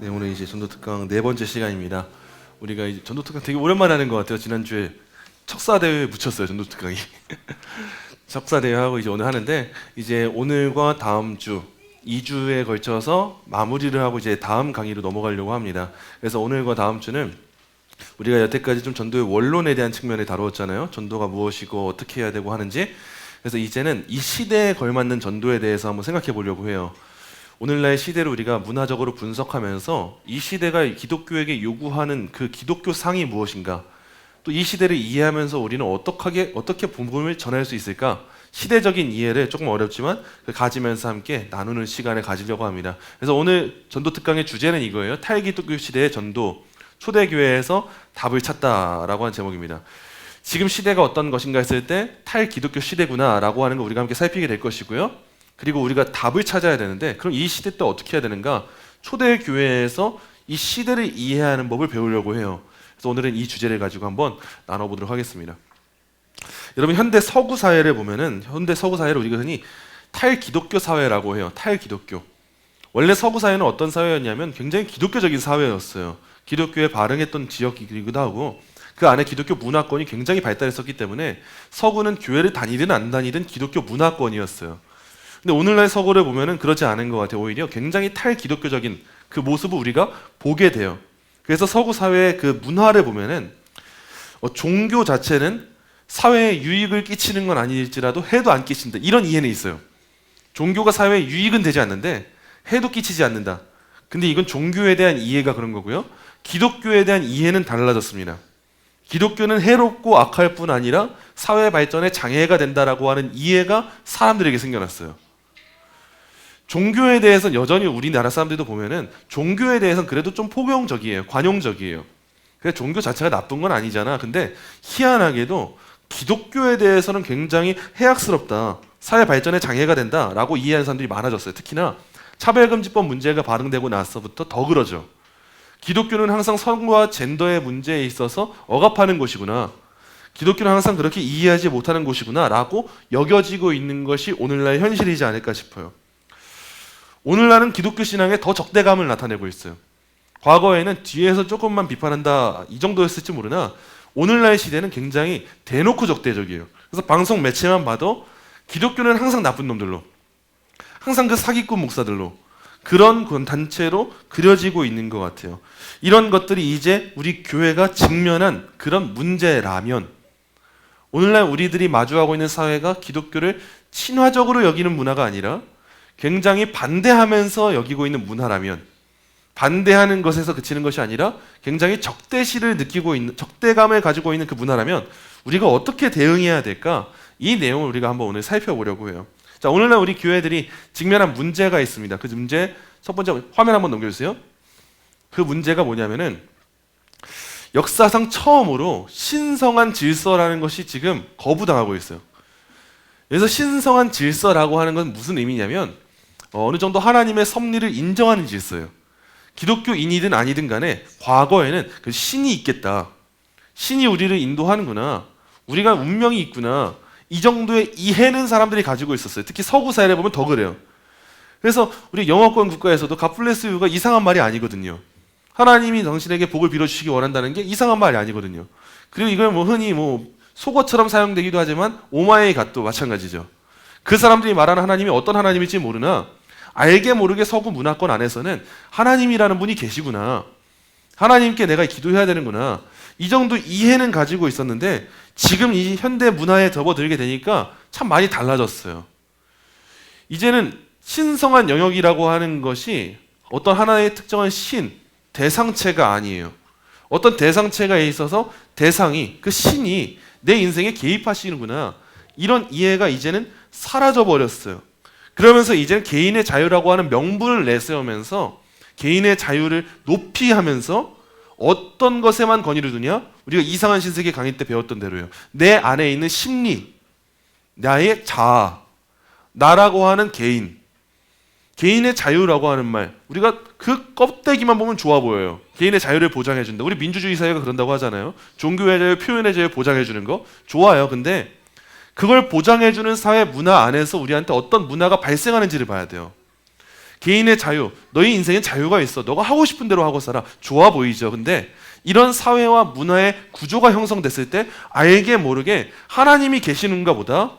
네, 오늘 이제 전도특강 네 번째 시간입니다. 우리가 이제 전도특강 되게 오랜만에 하는 것 같아요. 지난주에 척사대회 묻혔어요, 전도특강이. 척사대회 하고 이제 오늘 하는데, 이제 오늘과 다음 주 2주에 걸쳐서 마무리를 하고 이제 다음 강의로 넘어가려고 합니다. 그래서 오늘과 다음 주는 우리가 여태까지 좀 전도의 원론에 대한 측면을 다루었잖아요. 전도가 무엇이고 어떻게 해야 되고 하는지. 그래서 이제는 이 시대에 걸맞는 전도에 대해서 한번 생각해 보려고 해요. 오늘날 시대를 우리가 문화적으로 분석하면서 이 시대가 기독교에게 요구하는 그 기독교상이 무엇인가, 또 이 시대를 이해하면서 우리는 어떻게 복음을 전할 수 있을까, 시대적인 이해를 조금 어렵지만 가지면서 함께 나누는 시간을 가지려고 합니다. 그래서 오늘 전도특강의 주제는 이거예요. 탈기독교 시대의 전도, 초대교회에서 답을 찾다라고 하는 제목입니다. 지금 시대가 어떤 것인가 했을 때 탈기독교 시대구나라고 하는 거 우리가 함께 살피게 될 것이고요. 그리고 우리가 답을 찾아야 되는데, 그럼 이 시대 때 어떻게 해야 되는가? 초대교회에서 이 시대를 이해하는 법을 배우려고 해요. 그래서 오늘은 이 주제를 가지고 한번 나눠보도록 하겠습니다. 여러분, 현대 서구 사회를 보면은, 현대 서구 사회를 우리가 흔히 탈기독교 사회라고 해요. 탈기독교. 원래 서구 사회는 어떤 사회였냐면 굉장히 기독교적인 사회였어요. 기독교에 발응했던 지역이기도 하고, 그 안에 기독교 문화권이 굉장히 발달했었기 때문에 서구는 교회를 다니든 안 다니든 기독교 문화권이었어요. 근데 오늘날 서구를 보면은 그렇지 않은 것 같아요. 오히려 굉장히 탈기독교적인 그 모습을 우리가 보게 돼요. 그래서 서구 사회의 그 문화를 보면은 종교 자체는 사회에 유익을 끼치는 건 아닐지라도 해도 안 끼친다, 이런 이해는 있어요. 종교가 사회에 유익은 되지 않는데 해도 끼치지 않는다. 근데 이건 종교에 대한 이해가 그런 거고요. 기독교에 대한 이해는 달라졌습니다. 기독교는 해롭고 악할 뿐 아니라 사회 발전에 장애가 된다라고 하는 이해가 사람들에게 생겨났어요. 종교에 대해서는 여전히 우리나라 사람들도 보면은 종교에 대해서는 그래도 좀 포용적이에요. 관용적이에요. 그래서 종교 자체가 나쁜 건 아니잖아. 근데 희한하게도 기독교에 대해서는 굉장히 해악스럽다, 사회 발전에 장애가 된다라고 이해하는 사람들이 많아졌어요. 특히나 차별금지법 문제가 발응되고 나서부터 더 그러죠. 기독교는 항상 성과 젠더의 문제에 있어서 억압하는 곳이구나, 기독교는 항상 그렇게 이해하지 못하는 곳이구나 라고 여겨지고 있는 것이 오늘날의 현실이지 않을까 싶어요. 오늘날은 기독교 신앙에 더 적대감을 나타내고 있어요. 과거에는 뒤에서 조금만 비판한다 이 정도였을지 모르나 오늘날 시대는 굉장히 대놓고 적대적이에요. 그래서 방송 매체만 봐도 기독교는 항상 나쁜 놈들로, 항상 그 사기꾼 목사들로, 그런 단체로 그려지고 있는 것 같아요. 이런 것들이 이제 우리 교회가 직면한 그런 문제라면, 오늘날 우리들이 마주하고 있는 사회가 기독교를 친화적으로 여기는 문화가 아니라 굉장히 반대하면서 여기고 있는 문화라면, 반대하는 것에서 그치는 것이 아니라 굉장히 적대시를 느끼고 있는, 적대감을 가지고 있는 그 문화라면 우리가 어떻게 대응해야 될까? 이 내용을 우리가 한번 오늘 살펴보려고 해요. 자, 오늘날 우리 교회들이 직면한 문제가 있습니다. 그 문제 첫 번째, 화면 한번 넘겨주세요. 그 문제가 뭐냐면은 역사상 처음으로 신성한 질서라는 것이 지금 거부당하고 있어요. 그래서 신성한 질서라고 하는 건 무슨 의미냐면 어느 정도 하나님의 섭리를 인정하는 질서예요. 기독교인이든 아니든 간에 과거에는 그 신이 있겠다, 신이 우리를 인도하는구나, 우리가 운명이 있구나, 이 정도의 이해는 사람들이 가지고 있었어요. 특히 서구 사회를 보면 더 그래요. 그래서 우리 영어권 국가에서도 God bless you가 이상한 말이 아니거든요. 하나님이 당신에게 복을 빌어주시기 원한다는 게 이상한 말이 아니거든요. 그리고 이걸 흔히 속어처럼 사용되기도 하지만 오마이 갓도 마찬가지죠. 그 사람들이 말하는 하나님이 어떤 하나님일지 모르나 알게 모르게 서구 문화권 안에서는 하나님이라는 분이 계시구나, 하나님께 내가 기도해야 되는구나, 이 정도 이해는 가지고 있었는데 지금 이 현대 문화에 접어들게 되니까 참 많이 달라졌어요. 이제는 신성한 영역이라고 하는 것이 어떤 하나의 특정한 신, 대상체가 아니에요. 어떤 대상체가 있어서 대상이, 그 신이 내 인생에 개입하시는구나, 이런 이해가 이제는 사라져 버렸어요. 그러면서 이제는 개인의 자유라고 하는 명분을 내세우면서 개인의 자유를 높이 하면서 어떤 것에만 권위를 두냐? 우리가 이상한 신세계 강의 때 배웠던 대로요. 내 안에 있는 심리, 나의 자아, 나라고 하는 개인, 개인의 자유라고 하는 말, 우리가 그 껍데기만 보면 좋아 보여요. 개인의 자유를 보장해준다. 우리 민주주의 사회가 그런다고 하잖아요. 종교의 자유, 표현의 자유 보장해주는 거 좋아요. 근데 그걸 보장해주는 사회 문화 안에서 우리한테 어떤 문화가 발생하는지를 봐야 돼요. 개인의 자유, 너희 인생엔 자유가 있어. 너가 하고 싶은 대로 하고 살아. 좋아 보이죠. 근데 이런 사회와 문화의 구조가 형성됐을 때 알게 모르게 하나님이 계시는가 보다,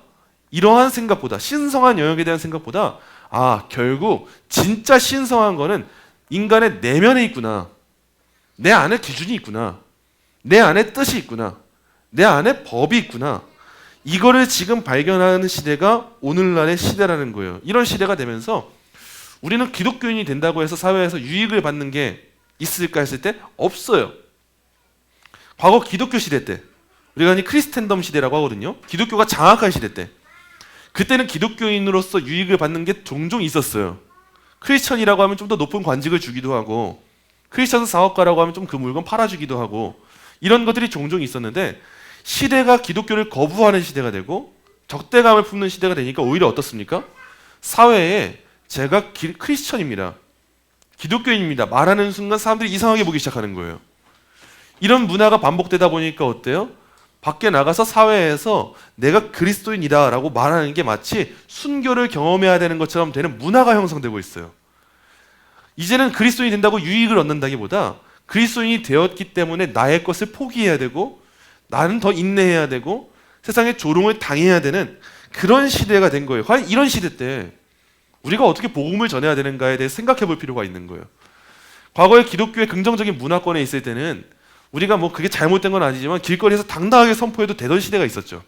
이러한 생각보다, 신성한 영역에 대한 생각보다, 결국 진짜 신성한 거는 인간의 내면에 있구나. 내 안에 기준이 있구나. 내 안에 뜻이 있구나. 내 안에 법이 있구나. 이거를 지금 발견하는 시대가 오늘날의 시대라는 거예요. 이런 시대가 되면서 우리는 기독교인이 된다고 해서 사회에서 유익을 받는 게 있을까 했을 때 없어요. 과거 기독교 시대 때, 우리가 크리스텐덤 시대라고 하거든요. 기독교가 장악한 시대 때, 그때는 기독교인으로서 유익을 받는 게 종종 있었어요. 크리스천이라고 하면 좀 더 높은 관직을 주기도 하고, 크리스천 사업가라고 하면 좀 그 물건 팔아주기도 하고, 이런 것들이 종종 있었는데, 시대가 기독교를 거부하는 시대가 되고 적대감을 품는 시대가 되니까 오히려 어떻습니까? 사회에 제가 크리스천입니다, 기독교인입니다 말하는 순간 사람들이 이상하게 보기 시작하는 거예요. 이런 문화가 반복되다 보니까 어때요? 밖에 나가서 사회에서 내가 그리스도인이다 라고 말하는 게 마치 순교를 경험해야 되는 것처럼 되는 문화가 형성되고 있어요. 이제는 그리스도인이 된다고 유익을 얻는다기보다 그리스도인이 되었기 때문에 나의 것을 포기해야 되고, 나는 더 인내해야 되고, 세상에 조롱을 당해야 되는 그런 시대가 된 거예요. 과연 이런 시대 때 우리가 어떻게 복음을 전해야 되는가에 대해 생각해 볼 필요가 있는 거예요. 과거에 기독교의 긍정적인 문화권에 있을 때는 우리가 그게 잘못된 건 아니지만 길거리에서 당당하게 선포해도 되던 시대가 있었죠.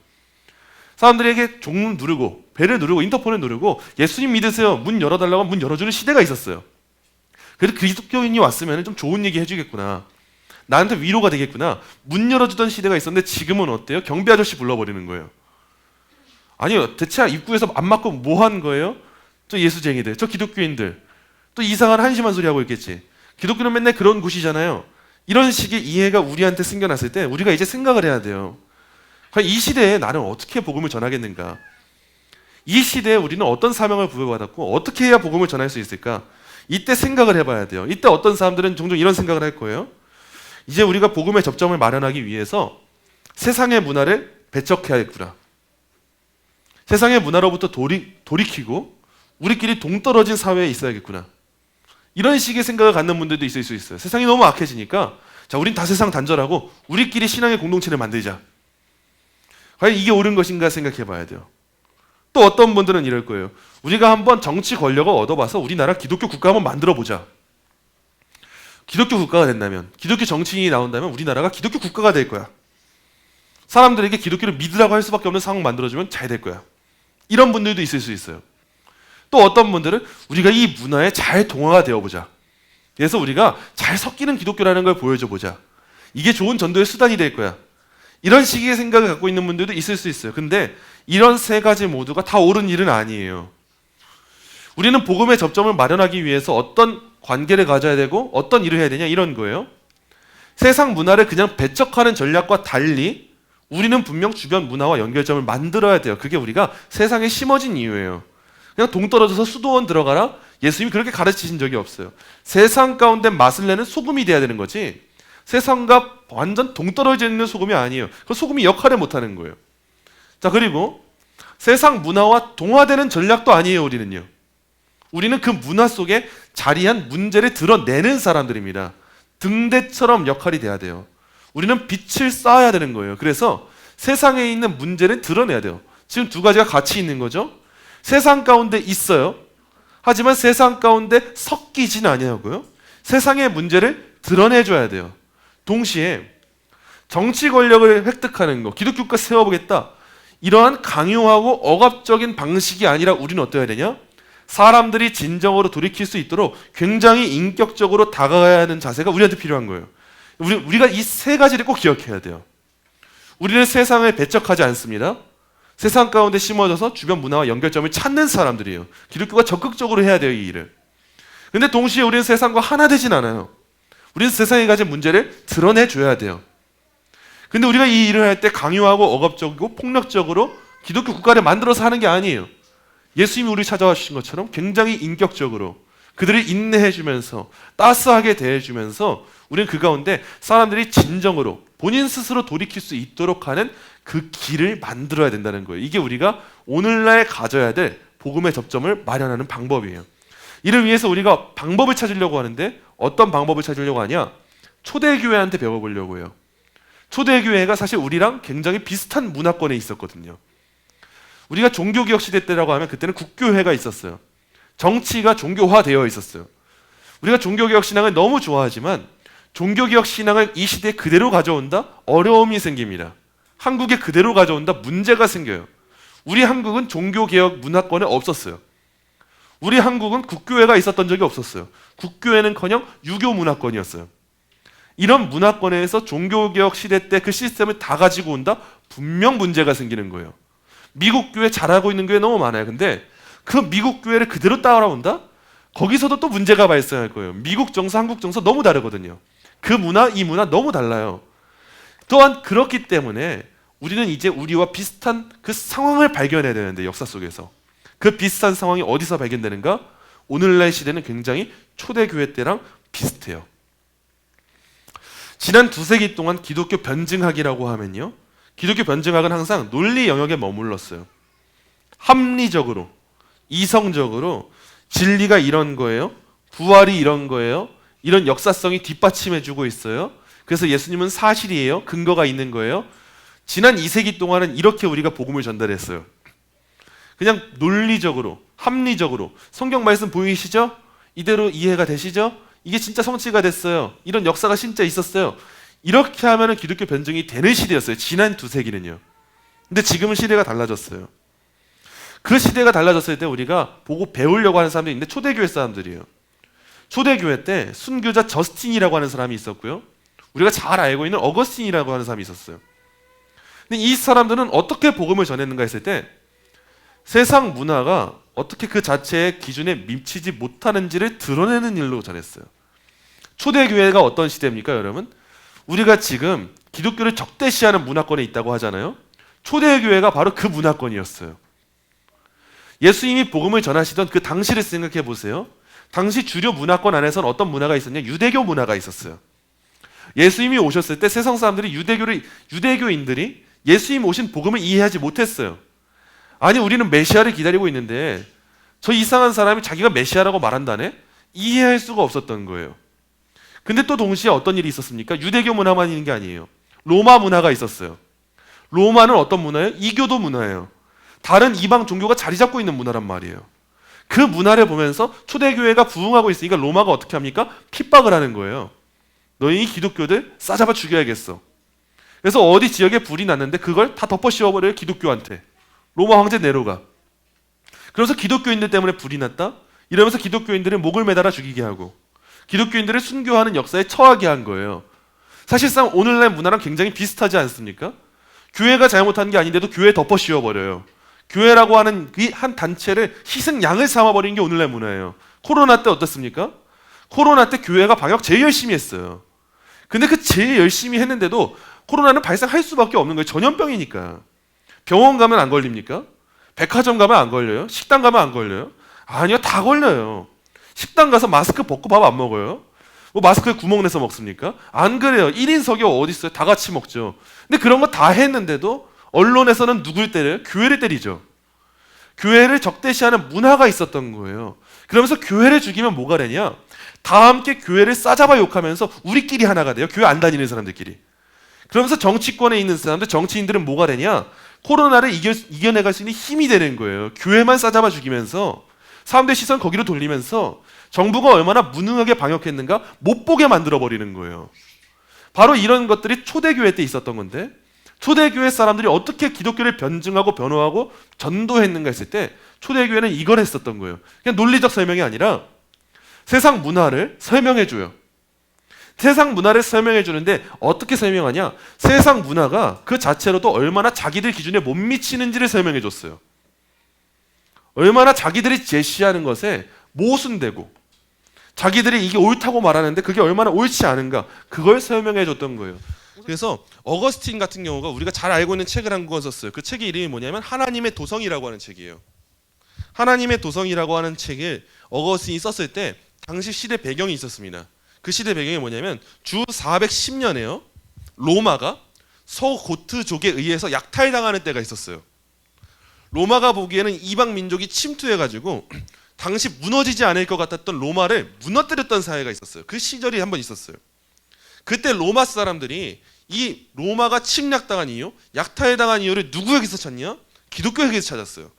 사람들에게 종문 누르고 벨을 누르고 인터폰을 누르고 예수님 믿으세요, 문 열어달라고 하면 문 열어주는 시대가 있었어요. 그래도 기독교인이 왔으면 좀 좋은 얘기 해주겠구나, 나한테 위로가 되겠구나, 문 열어주던 시대가 있었는데 지금은 어때요? 경비 아저씨 불러버리는 거예요. 아니요, 대체 입구에서 안 맞고 뭐 한 거예요? 저 예수쟁이들, 저 기독교인들 또 이상한 한심한 소리 하고 있겠지. 기독교는 맨날 그런 곳이잖아요. 이런 식의 이해가 우리한테 생겨났을 때 우리가 이제 생각을 해야 돼요. 과연 이 시대에 나는 어떻게 복음을 전하겠는가? 이 시대에 우리는 어떤 사명을 부여받았고 어떻게 해야 복음을 전할 수 있을까? 이때 생각을 해봐야 돼요. 이때 어떤 사람들은 종종 이런 생각을 할 거예요. 이제 우리가 복음의 접점을 마련하기 위해서 세상의 문화를 배척해야겠구나. 세상의 문화로부터 돌이키고 우리끼리 동떨어진 사회에 있어야겠구나. 이런 식의 생각을 갖는 분들도 있을 수 있어요. 세상이 너무 악해지니까 자, 우린 다 세상 단절하고 우리끼리 신앙의 공동체를 만들자. 과연 이게 옳은 것인가 생각해 봐야 돼요. 또 어떤 분들은 이럴 거예요. 우리가 한번 정치 권력을 얻어봐서 우리나라 기독교 국가 한번 만들어 보자. 기독교 국가가 된다면, 기독교 정치인이 나온다면 우리나라가 기독교 국가가 될 거야. 사람들에게 기독교를 믿으라고 할 수밖에 없는 상황 만들어주면 잘 될 거야. 이런 분들도 있을 수 있어요. 또 어떤 분들은 우리가 이 문화에 잘 동화가 되어보자. 그래서 우리가 잘 섞이는 기독교라는 걸 보여줘보자. 이게 좋은 전도의 수단이 될 거야. 이런 식의 생각을 갖고 있는 분들도 있을 수 있어요. 근데 이런 세 가지 모두가 다 옳은 일은 아니에요. 우리는 복음의 접점을 마련하기 위해서 어떤 관계를 가져야 되고 어떤 일을 해야 되냐, 이런 거예요. 세상 문화를 그냥 배척하는 전략과 달리 우리는 분명 주변 문화와 연결점을 만들어야 돼요. 그게 우리가 세상에 심어진 이유예요. 그냥 동떨어져서 수도원 들어가라? 예수님이 그렇게 가르치신 적이 없어요. 세상 가운데 맛을 내는 소금이 돼야 되는 거지, 세상과 완전 동떨어져 있는 소금이 아니에요. 그 소금이 역할을 못하는 거예요. 자, 그리고 세상 문화와 동화되는 전략도 아니에요. 우리는 그 문화 속에 자리한 문제를 드러내는 사람들입니다. 등대처럼 역할이 돼야 돼요. 우리는 빛을 쌓아야 되는 거예요. 그래서 세상에 있는 문제를 드러내야 돼요. 지금 두 가지가 같이 있는 거죠. 세상 가운데 있어요. 하지만 세상 가운데 섞이진 아니하고요. 세상의 문제를 드러내줘야 돼요. 동시에 정치 권력을 획득하는 거, 기독교 국가 세워보겠다, 이러한 강요하고 억압적인 방식이 아니라 우리는 어떠해야 되냐? 사람들이 진정으로 돌이킬 수 있도록 굉장히 인격적으로 다가가야 하는 자세가 우리한테 필요한 거예요. 우리가 이 세 가지를 꼭 기억해야 돼요. 우리는 세상을 배척하지 않습니다. 세상 가운데 심어져서 주변 문화와 연결점을 찾는 사람들이에요. 기독교가 적극적으로 해야 돼요, 이 일을. 근데 동시에 우리는 세상과 하나 되진 않아요. 우리는 세상에 가진 문제를 드러내줘야 돼요. 근데 우리가 이 일을 할 때 강요하고 억압적이고 폭력적으로 기독교 국가를 만들어서 하는 게 아니에요. 예수님이 우리 찾아와 주신 것처럼 굉장히 인격적으로 그들을 인내해주면서 따스하게 대해주면서 우리는 그 가운데 사람들이 진정으로 본인 스스로 돌이킬 수 있도록 하는 그 길을 만들어야 된다는 거예요. 이게 우리가 오늘날 가져야 될 복음의 접점을 마련하는 방법이에요. 이를 위해서 우리가 방법을 찾으려고 하는데 어떤 방법을 찾으려고 하냐? 초대교회한테 배워보려고 해요. 초대교회가 사실 우리랑 굉장히 비슷한 문화권에 있었거든요. 우리가 종교개혁 시대 때라고 하면 그때는 국교회가 있었어요. 정치가 종교화되어 있었어요. 우리가 종교개혁 신앙을 너무 좋아하지만 종교개혁 신앙을 이 시대에 그대로 가져온다? 어려움이 생깁니다. 한국에 그대로 가져온다? 문제가 생겨요. 우리 한국은 종교개혁 문화권에 없었어요. 우리 한국은 국교회가 있었던 적이 없었어요. 국교회는커녕 유교 문화권이었어요. 이런 문화권에서 종교개혁 시대 때 그 시스템을 다 가지고 온다? 분명 문제가 생기는 거예요. 미국 교회 잘하고 있는 교회 너무 많아요. 근데 그 미국 교회를 그대로 따라온다? 거기서도 또 문제가 발생할 거예요. 미국 정서, 한국 정서 너무 다르거든요. 그 문화, 이 문화 너무 달라요. 또한 그렇기 때문에 우리는 이제 우리와 비슷한 그 상황을 발견해야 되는데, 역사 속에서 그 비슷한 상황이 어디서 발견되는가? 오늘날 시대는 굉장히 초대교회 때랑 비슷해요. 지난 2세기 동안 기독교 변증학이라고 하면요, 기독교 변증학은 항상 논리 영역에 머물렀어요. 합리적으로, 이성적으로 진리가 이런 거예요, 부활이 이런 거예요, 이런 역사성이 뒷받침해주고 있어요. 그래서 예수님은 사실이에요, 근거가 있는 거예요. 지난 2세기 동안은 이렇게 우리가 복음을 전달했어요. 그냥 논리적으로, 합리적으로. 성경 말씀 보이시죠? 이대로 이해가 되시죠? 이게 진짜 성취가 됐어요. 이런 역사가 진짜 있었어요. 이렇게 하면 기독교 변증이 되는 시대였어요. 지난 2세기는요. 근데 지금은 시대가 달라졌어요. 그 시대가 달라졌을 때 우리가 보고 배우려고 하는 사람들이 있는데 초대교회 사람들이에요. 초대교회 때 순교자 저스틴이라고 하는 사람이 있었고요. 우리가 잘 알고 있는 어거스틴이라고 하는 사람이 있었어요. 근데 이 사람들은 어떻게 복음을 전했는가 했을 때 세상 문화가 어떻게 그 자체의 기준에 미치지 못하는지를 드러내는 일로 전했어요. 초대교회가 어떤 시대입니까, 여러분? 우리가 지금 기독교를 적대시하는 문화권에 있다고 하잖아요. 초대교회가 바로 그 문화권이었어요. 예수님이 복음을 전하시던 그 당시를 생각해 보세요. 당시 주류 문화권 안에서는 어떤 문화가 있었냐? 유대교 문화가 있었어요. 예수님이 오셨을 때 세상 사람들이 유대교인들이 예수님 오신 복음을 이해하지 못했어요. 아니, 우리는 메시아를 기다리고 있는데 저 이상한 사람이 자기가 메시아라고 말한다네? 이해할 수가 없었던 거예요. 근데 또 동시에 어떤 일이 있었습니까? 유대교 문화만 있는 게 아니에요. 로마 문화가 있었어요. 로마는 어떤 문화예요? 이교도 문화예요. 다른 이방 종교가 자리 잡고 있는 문화란 말이에요. 그 문화를 보면서 초대교회가 부흥하고 있으니까 로마가 어떻게 합니까? 핍박을 하는 거예요. 너희 기독교들 싸잡아 죽여야겠어. 그래서 어디 지역에 불이 났는데 그걸 다 덮어 씌워버려요, 기독교한테. 로마 황제 네로가. 그래서 기독교인들 때문에 불이 났다? 이러면서 기독교인들을 목을 매달아 죽이게 하고 기독교인들을 순교하는 역사에 처하게 한 거예요. 사실상 오늘날 문화랑 굉장히 비슷하지 않습니까? 교회가 잘못한 게 아닌데도 교회에 덮어 씌워버려요. 교회라고 하는 이 한 단체를 희생양을 삼아버린 게 오늘날 문화예요. 코로나 때 어떻습니까? 코로나 때 교회가 방역 제일 열심히 했어요. 근데 그 제일 열심히 했는데도 코로나는 발생할 수밖에 없는 거예요. 전염병이니까. 병원 가면 안 걸립니까? 백화점 가면 안 걸려요? 식당 가면 안 걸려요? 아니요, 다 걸려요. 식당 가서 마스크 벗고 밥 안 먹어요? 뭐 마스크에 구멍 내서 먹습니까? 안 그래요. 1인석이 어디 있어요? 다 같이 먹죠. 근데 그런 거 다 했는데도 언론에서는 누굴 때려요? 교회를 때리죠. 교회를 적대시하는 문화가 있었던 거예요. 그러면서 교회를 죽이면 뭐가 되냐? 다 함께 교회를 싸잡아 욕하면서 우리끼리 하나가 돼요. 교회 안 다니는 사람들끼리. 그러면서 정치권에 있는 사람들, 정치인들은 뭐가 되냐? 코로나를 이겨내갈 수 있는 힘이 되는 거예요. 교회만 싸잡아 죽이면서 사람들 시선 거기로 돌리면서 정부가 얼마나 무능하게 방역했는가 못 보게 만들어버리는 거예요. 바로 이런 것들이 초대교회 때 있었던 건데, 초대교회 사람들이 어떻게 기독교를 변증하고 변호하고 전도했는가 했을 때 초대교회는 이걸 했었던 거예요. 그냥 논리적 설명이 아니라 세상 문화를 설명해줘요. 세상 문화를 설명해 주는데 어떻게 설명하냐? 세상 문화가 그 자체로도 얼마나 자기들 기준에 못 미치는지를 설명해 줬어요. 얼마나 자기들이 제시하는 것에 모순되고 자기들이 이게 옳다고 말하는데 그게 얼마나 옳지 않은가, 그걸 설명해 줬던 거예요. 그래서 어거스틴 같은 경우가 우리가 잘 알고 있는 책을 한 권 썼어요. 그 책의 이름이 뭐냐면 하나님의 도성이라고 하는 책이에요. 하나님의 도성이라고 하는 책을 어거스틴이 썼을 때 당시 시대 배경이 있었습니다. 그 시대 배경이 뭐냐면 주 410년에요. 로마가 서고트족에 의해서 약탈당하는 때가 있었어요. 로마가 보기에는 이방 민족이 침투해가지고 당시 무너지지 않을 것 같았던 로마를 무너뜨렸던 사회가 있었어요. 그 시절이 한번 있었어요. 그때 로마 사람들이 이 로마가 침략당한 이유, 약탈당한 이유를 누구에게서 찾냐? 기독교에게서 찾았어요.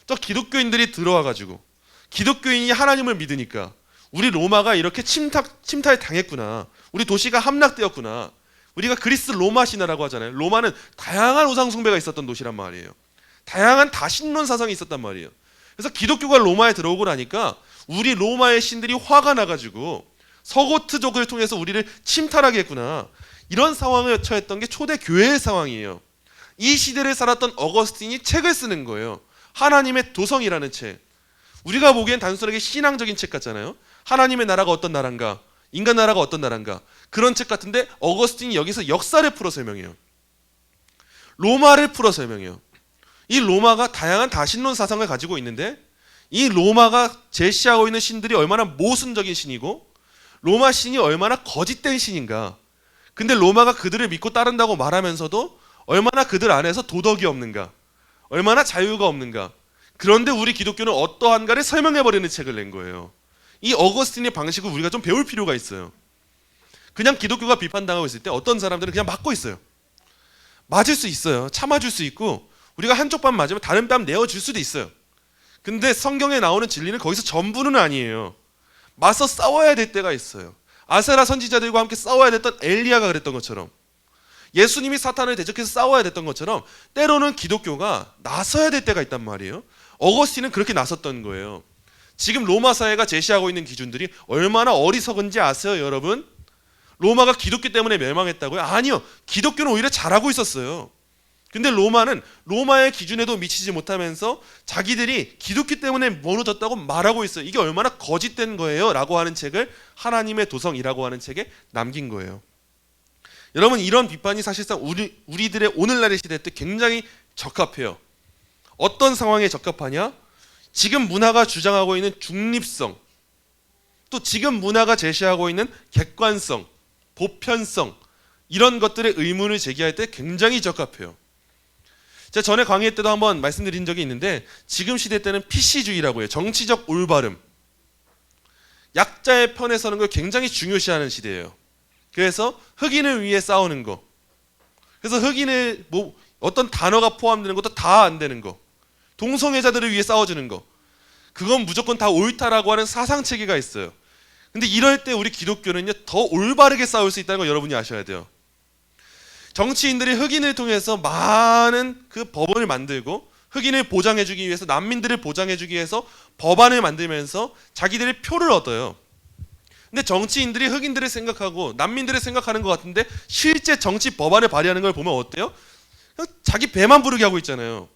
저 기독교인들이 들어와가지고 기독교인이 하나님을 믿으니까 우리 로마가 이렇게 침탈 당했구나. 우리 도시가 함락되었구나. 우리가 그리스 로마 신화라고 하잖아요. 로마는 다양한 우상 숭배가 있었던 도시란 말이에요. 다양한 다신론 사상이 있었단 말이에요. 그래서 기독교가 로마에 들어오고 나니까 우리 로마의 신들이 화가 나가지고 서고트족을 통해서 우리를 침탈하겠구나. 이런 상황에 처했던 게 초대 교회의 상황이에요. 이 시대를 살았던 어거스틴이 책을 쓰는 거예요. 하나님의 도성이라는 책. 우리가 보기엔 단순하게 신앙적인 책 같잖아요. 하나님의 나라가 어떤 나라인가, 인간 나라가 어떤 나라인가, 그런 책 같은데 어거스틴이 여기서 역사를 풀어 설명해요. 로마를 풀어 설명해요. 이 로마가 다양한 다신론 사상을 가지고 있는데 이 로마가 제시하고 있는 신들이 얼마나 모순적인 신이고 로마 신이 얼마나 거짓된 신인가. 근데 로마가 그들을 믿고 따른다고 말하면서도 얼마나 그들 안에서 도덕이 없는가, 얼마나 자유가 없는가. 그런데 우리 기독교는 어떠한가를 설명해버리는 책을 낸 거예요. 이 어거스틴의 방식을 우리가 좀 배울 필요가 있어요. 그냥 기독교가 비판당하고 있을 때 어떤 사람들은 그냥 맞고 있어요. 맞을 수 있어요. 참아줄 수 있고 우리가 한쪽 뺨 맞으면 다른 뺨 내어줄 수도 있어요. 근데 성경에 나오는 진리는 거기서 전부는 아니에요. 맞서 싸워야 될 때가 있어요. 아세라 선지자들과 함께 싸워야 됐던 엘리야가 그랬던 것처럼, 예수님이 사탄을 대적해서 싸워야 됐던 것처럼 때로는 기독교가 나서야 될 때가 있단 말이에요. 어거스틴은 그렇게 나섰던 거예요. 지금 로마 사회가 제시하고 있는 기준들이 얼마나 어리석은지 아세요, 여러분? 로마가 기독교 때문에 멸망했다고요? 아니요. 기독교는 오히려 잘하고 있었어요. 근데 로마는 로마의 기준에도 미치지 못하면서 자기들이 기독교 때문에 무너졌다고 말하고 있어요. 이게 얼마나 거짓된 거예요? 라고 하는 책을 하나님의 도성이라고 하는 책에 남긴 거예요. 여러분, 이런 비판이 사실상 우리들의 오늘날의 시대 때 굉장히 적합해요. 어떤 상황에 적합하냐? 지금 문화가 주장하고 있는 중립성, 또 지금 문화가 제시하고 있는 객관성, 보편성, 이런 것들의 의문을 제기할 때 굉장히 적합해요. 제가 전에 강의 때도 한번 말씀드린 적이 있는데 지금 시대 때는 PC주의라고 해요. 정치적 올바름. 약자의 편에 서는 걸 굉장히 중요시하는 시대예요. 그래서 흑인을 위해 싸우는 거. 그래서 흑인의 어떤 단어가 포함되는 것도 다 안 되는 거. 동성애자들을 위해 싸워주는 거. 그건 무조건 다 옳다라고 하는 사상체계가 있어요. 근데 이럴 때 우리 기독교는요, 더 올바르게 싸울 수 있다는 걸 여러분이 아셔야 돼요. 정치인들이 흑인을 통해서 많은 그 법원을 만들고 흑인을 보장해주기 위해서, 난민들을 보장해주기 위해서 법안을 만들면서 자기들의 표를 얻어요. 근데 정치인들이 흑인들을 생각하고 난민들을 생각하는 것 같은데 실제 정치 법안을 발의하는 걸 보면 어때요? 그냥 자기 배만 부르게 하고 있잖아요.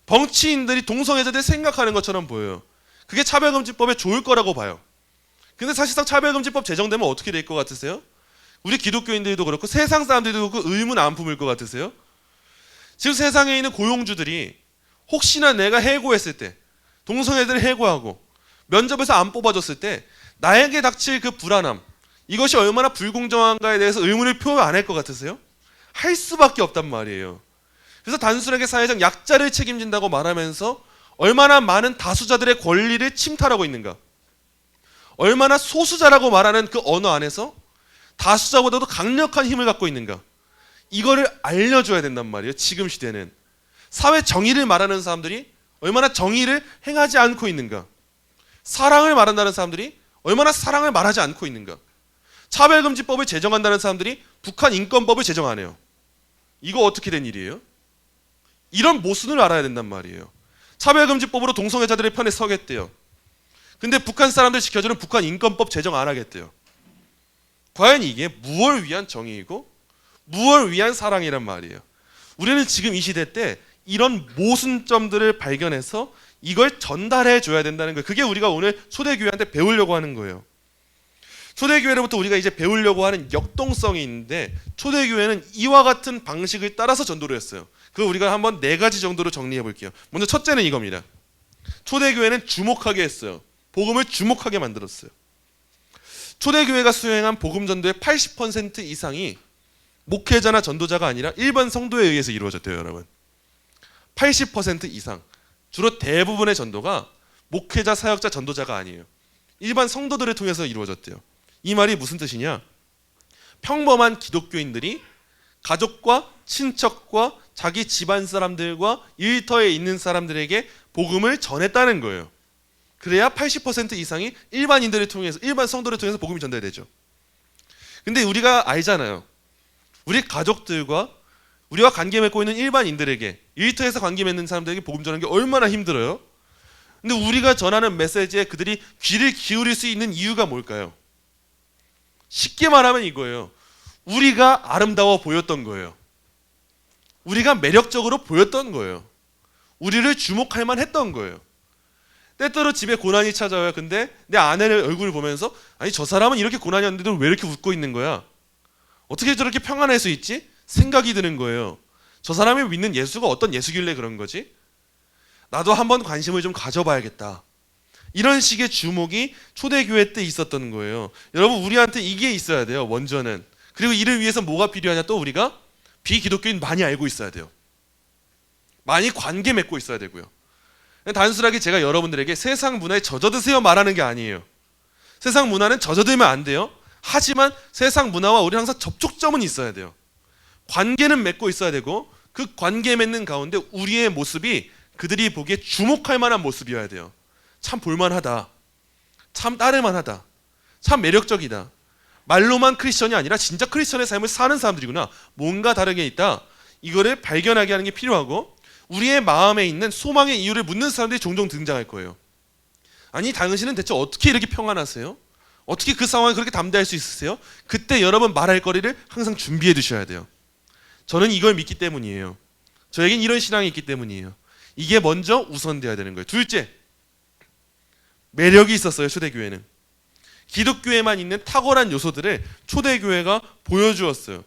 정치인들이 동성애자들 생각하는 것처럼 보여요. 그게 차별금지법에 좋을 거라고 봐요. 근데 사실상 차별금지법 제정되면 어떻게 될 것 같으세요? 우리 기독교인들도 그렇고 세상 사람들도 그렇고 의문 안 품을 것 같으세요? 지금 세상에 있는 고용주들이 혹시나 내가 해고했을 때, 동성애자를 해고하고 면접에서 안 뽑아줬을 때 나에게 닥칠 그 불안함, 이것이 얼마나 불공정한가에 대해서 의문을 표현 안 할 것 같으세요? 할 수밖에 없단 말이에요. 그래서 단순하게 사회적 약자를 책임진다고 말하면서 얼마나 많은 다수자들의 권리를 침탈하고 있는가, 얼마나 소수자라고 말하는 그 언어 안에서 다수자보다도 강력한 힘을 갖고 있는가, 이거를 알려줘야 된단 말이에요. 지금 시대는 사회 정의를 말하는 사람들이 얼마나 정의를 행하지 않고 있는가, 사랑을 말한다는 사람들이 얼마나 사랑을 말하지 않고 있는가, 차별금지법을 제정한다는 사람들이 북한 인권법을 제정 안 해요. 이거 어떻게 된 일이에요? 이런 모순을 알아야 된단 말이에요. 차별금지법으로 동성애자들의 편에 서겠대요. 근데 북한 사람들 지켜주는 북한 인권법 제정 안 하겠대요. 과연 이게 무엇을 위한 정의이고 무엇을 위한 사랑이란 말이에요. 우리는 지금 이 시대 때 이런 모순점들을 발견해서 이걸 전달해 줘야 된다는 거예요. 그게 우리가 오늘 초대교회한테 배우려고 하는 거예요. 초대교회로부터 우리가 이제 배우려고 하는 역동성이 있는데 초대교회는 이와 같은 방식을 따라서 전도를 했어요. 그거 우리가 한번 4가지 정도로 정리해 볼게요. 먼저 첫째는 이겁니다. 초대교회는 주목하게 했어요. 복음을 주목하게 만들었어요. 초대교회가 수행한 복음 전도의 80% 이상이 목회자나 전도자가 아니라 일반 성도에 의해서 이루어졌대요, 여러분. 80% 이상. 주로 대부분의 전도가 목회자, 사역자, 전도자가 아니에요. 일반 성도들을 통해서 이루어졌대요. 이 말이 무슨 뜻이냐? 평범한 기독교인들이 가족과 친척과 자기 집안 사람들과 일터에 있는 사람들에게 복음을 전했다는 거예요. 그래야 80% 이상이 일반인들을 통해서, 일반 성도를 통해서 복음이 전달되죠. 근데 우리가 알잖아요. 우리 가족들과 우리와 관계 맺고 있는 일반인들에게, 일터에서 관계 맺는 사람들에게 복음 전하는 게 얼마나 힘들어요? 근데 우리가 전하는 메시지에 그들이 귀를 기울일 수 있는 이유가 뭘까요? 쉽게 말하면 이거예요. 우리가 아름다워 보였던 거예요. 우리가 매력적으로 보였던 거예요. 우리를 주목할 만했던 거예요. 때때로 집에 고난이 찾아와요. 근데 내 아내의 얼굴을 보면서 아니 저 사람은 이렇게 고난이 왔는데도 왜 이렇게 웃고 있는 거야? 어떻게 저렇게 평안할 수 있지? 생각이 드는 거예요. 저 사람이 믿는 예수가 어떤 예수길래 그런 거지? 나도 한번 관심을 좀 가져봐야겠다. 이런 식의 주목이 초대교회 때 있었던 거예요. 여러분 우리한테 이게 있어야 돼요. 먼저는. 그리고 이를 위해서 뭐가 필요하냐? 또 우리가 비기독교인 많이 알고 있어야 돼요. 많이 관계 맺고 있어야 되고요. 단순하게 제가 여러분들에게 세상 문화에 젖어드세요 말하는 게 아니에요. 세상 문화는 젖어들면 안 돼요. 하지만 세상 문화와 우리 항상 접촉점은 있어야 돼요. 관계는 맺고 있어야 되고 그 관계 맺는 가운데 우리의 모습이 그들이 보기에 주목할 만한 모습이어야 돼요. 참 볼만하다. 참 따를만하다. 참 매력적이다. 말로만 크리스천이 아니라 진짜 크리스천의 삶을 사는 사람들이구나. 뭔가 다르게 있다. 이거를 발견하게 하는 게 필요하고 우리의 마음에 있는 소망의 이유를 묻는 사람들이 종종 등장할 거예요. 아니 당신은 대체 어떻게 이렇게 평안하세요? 어떻게 그 상황을 그렇게 담대할 수 있으세요? 그때 여러분 말할 거리를 항상 준비해 두셔야 돼요. 저는 이걸 믿기 때문이에요. 저에겐 이런 신앙이 있기 때문이에요. 이게 먼저 우선돼야 되는 거예요. 둘째, 매력이 있었어요. 초대교회는 기독교에만 있는 탁월한 요소들을 초대교회가 보여주었어요.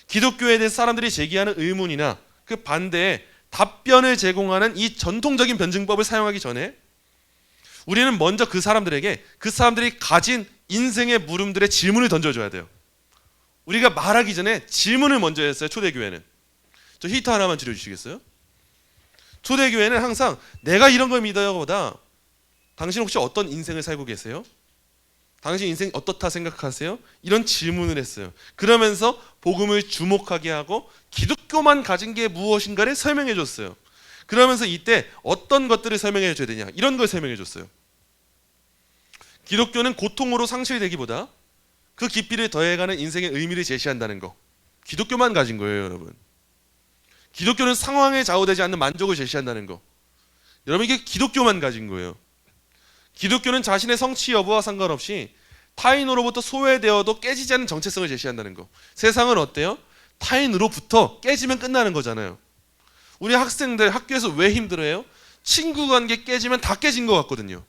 기독교에 대해서 사람들이 제기하는 의문이나 그 반대에 답변을 제공하는 이 전통적인 변증법을 사용하기 전에 우리는 먼저 그 사람들에게 그 사람들이 가진 인생의 물음들의 질문을 던져줘야 돼요. 우리가 말하기 전에 질문을 먼저 했어요. 초대교회는. 저 히터 하나만 줄여주시겠어요? 초대교회는 항상 내가 이런 걸 믿어요보다 당신 혹시 어떤 인생을 살고 계세요? 당신 인생 어떻다 생각하세요? 이런 질문을 했어요. 그러면서 복음을 주목하게 하고 기독교만 가진 게 무엇인가를 설명해 줬어요. 그러면서 이때 어떤 것들을 설명해 줘야 되냐 이런 걸 설명해 줬어요. 기독교는 고통으로 상실되기보다 그 깊이를 더해가는 인생의 의미를 제시한다는 거. 기독교만 가진 거예요, 여러분. 기독교는 상황에 좌우되지 않는 만족을 제시한다는 거. 여러분 이게 기독교만 가진 거예요. 기독교는 자신의 성취 여부와 상관없이 타인으로부터 소외되어도 깨지지 않는 정체성을 제시한다는 거. 세상은 어때요? 타인으로부터 깨지면 끝나는 거잖아요. 우리 학생들 학교에서 왜 힘들어해요? 친구 관계 깨지면 다 깨진 것 같거든요.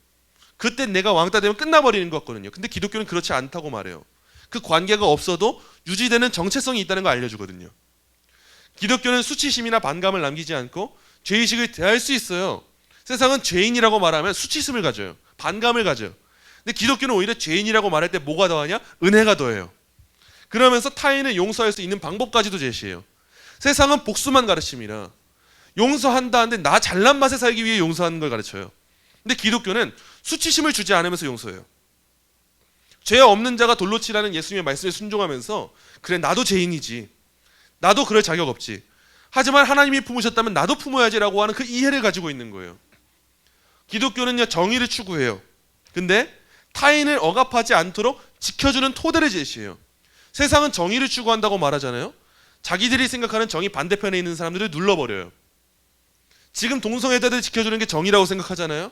그때 내가 왕따 되면 끝나버리는 것 같거든요. 근데 기독교는 그렇지 않다고 말해요. 그 관계가 없어도 유지되는 정체성이 있다는 걸 알려주거든요. 기독교는 수치심이나 반감을 남기지 않고 죄의식을 대할 수 있어요. 세상은 죄인이라고 말하면 수치심을 가져요. 반감을 가져요. 근데 기독교는 오히려 죄인이라고 말할 때 뭐가 더하냐? 은혜가 더해요. 그러면서 타인을 용서할 수 있는 방법까지도 제시해요. 세상은 복수만 가르칩니다. 용서한다 하는데 나 잘난 맛에 살기 위해 용서하는 걸 가르쳐요. 근데 기독교는 수치심을 주지 않으면서 용서해요. 죄 없는 자가 돌로 치라는 예수님의 말씀에 순종하면서 그래 나도 죄인이지. 나도 그럴 자격 없지. 하지만 하나님이 품으셨다면 나도 품어야지라고 하는 그 이해를 가지고 있는 거예요. 기독교는요 정의를 추구해요. 근데 타인을 억압하지 않도록 지켜주는 토대를 제시해요. 세상은 정의를 추구한다고 말하잖아요. 자기들이 생각하는 정의 반대편에 있는 사람들을 눌러버려요. 지금 동성애자들 지켜주는 게 정의라고 생각하잖아요.